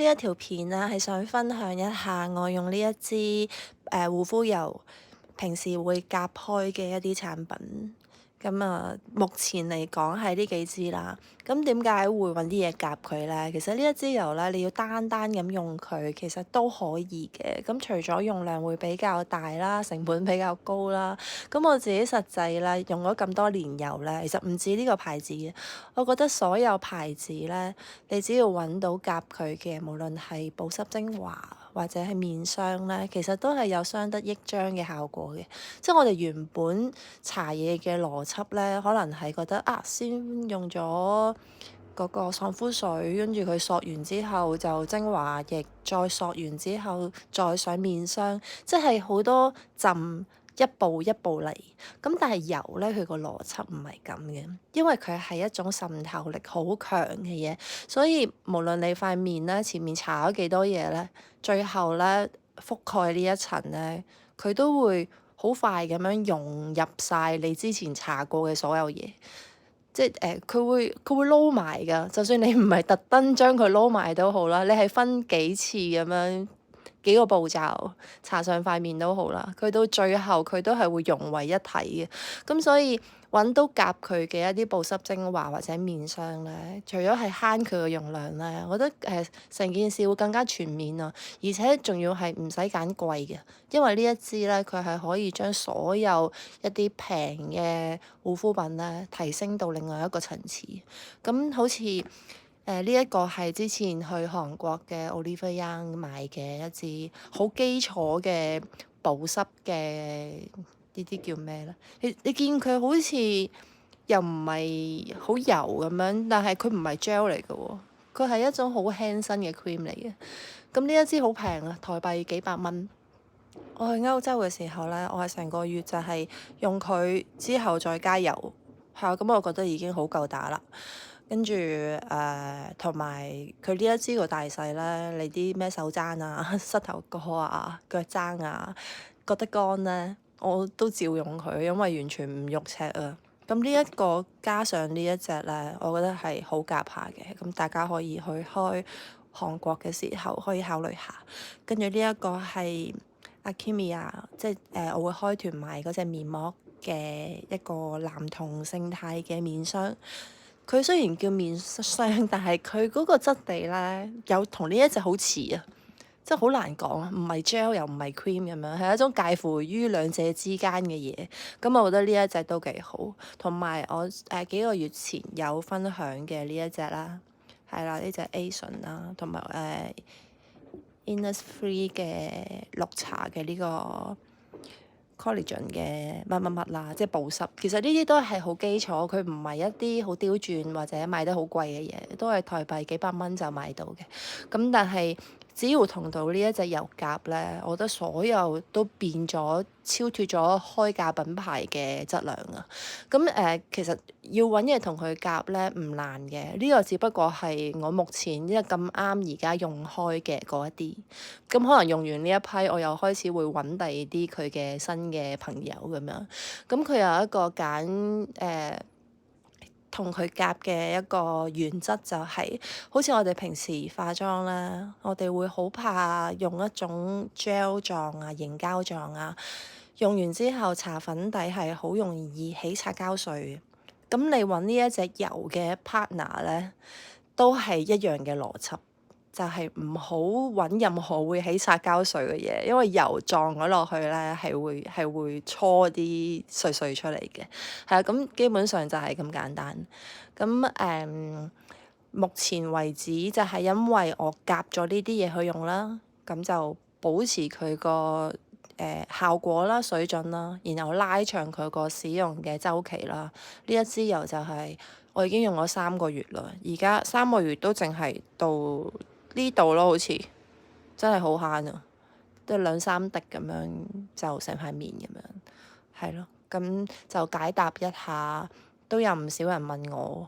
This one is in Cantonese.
呢一條片咧係想分享一下我用呢一支護膚油平時會夾開嘅一啲產品。咁目前嚟講係呢幾支啦。咁點解會揾啲嘢夾佢咧？其實呢一支油咧，你要單單咁用佢，其實都可以嘅。咁除咗用量會比較大啦，成本比較高啦。咁我自己實際咧用咗咁多年油咧，其實唔止呢個牌子嘅。我覺得所有牌子咧，你只要揾到夾佢嘅，無論係保濕精華或者係面霜咧，其實都係有相得益彰嘅效果嘅。即係我哋原本搽嘢嘅邏輯咧，可能係覺得先用咗嗰個爽膚水，跟住佢索完之後就精華液，再索完之後再上面霜，即係好多浸。一步一步嚟，咁但係油咧，佢個邏輯唔係咁嘅，因為佢係一種滲透力好強嘅嘢，所以無論你塊面咧前面搽咗幾多嘢咧，最後咧覆蓋呢一層咧，佢都會好快咁樣融入晒你之前搽過嘅所有嘢，即係佢會撈埋㗎，就算你唔係特登將佢撈埋都好啦，你係分幾次咁樣。幾個步驟搽上塊面都好啦，佢到最後佢都係會融為一體嘅。咁所以揾到夾佢嘅一啲保濕精華或者面霜咧，除咗係慳佢嘅用量咧，我覺得成件事會更加全面啊，而且仲要係唔使揀貴嘅，因為呢一支咧佢係可以將所有一啲平嘅護膚品咧提升到另外一個層次。咁好似呢一個係之前去韓國嘅 Olivia Young 買嘅一支好基礎嘅保濕嘅，呢啲叫咩咧？你見佢好似又唔係好油咁樣，但係佢唔係 gel 嚟嘅喎，佢係一種好輕身嘅 cream 嚟嘅。咁呢一支好平啊，台幣幾百蚊。我去歐洲嘅時候咧，我係成個月就係用佢之後再加油，係啊，咁我覺得已經好夠打啦。跟住同埋佢呢一支個大細咧，你啲咩手踭啊、膝頭哥啊、腳踭啊，覺得乾咧，我都照用佢，因為完全唔肉赤啊。咁呢一個加上呢一隻咧，我覺得係好夾下嘅，咁大家可以去開韓國嘅時候可以考慮下。跟住呢一個係 Alchemia，即係我會開團買嗰隻面膜嘅一個男同性態嘅面霜。佢雖然叫面霜，但係佢嗰個質地咧，有同呢一隻好似啊，即係好難講啊，唔係 gel 又唔係 cream 咁樣，係一種介乎於兩者之間嘅嘢。咁我覺得呢一隻都幾好，同埋我幾個月前有分享嘅呢一隻啦，係啦，呢隻 Asion 啦，同埋Innisfree 嘅綠茶嘅呢個 collagen 嘅乜乜乜啦，即係保濕。其實呢啲都係好基礎，佢唔係一啲好刁鑽或者賣得好貴嘅嘢，都係台幣幾百蚊就買到嘅。咁但係只要同到呢一隻油夾咧，我覺得所有都變咗超脫咗開價品牌嘅質量啊！咁其實要揾嘢同佢夾咧唔難嘅，呢個只不過係我目前因為咁啱而家用開嘅嗰一啲，咁可能用完呢一批，我又開始會揾第二啲佢嘅新嘅朋友咁樣。咁佢有一個揀同佢夾嘅一個原則就係，好似我哋平時化妝啦，我哋會好怕用一種 gel 狀啊、凝膠狀啊，用完之後搽粉底係好容易起擦膠水嘅。咁你揾呢一隻油嘅 partner 咧，都係一樣嘅邏輯。就係唔好揾任何會起擦膠水嘅嘢，因為油撞咗落去咧係會搓啲碎碎出嚟嘅。係啊，咁基本上就係咁簡單。咁目前為止就係因為我夾咗呢啲嘢去用啦，咁就保持佢個效果啦、水準啦，然後拉長佢個使用嘅週期啦。呢一支油就係我已經用咗3個月啦，而家3個月都淨係到呢度咯，好似真係好慳啊，都係2-3滴咁樣就成塊面咁樣，係咯，咁就解答一下，都有唔少人問我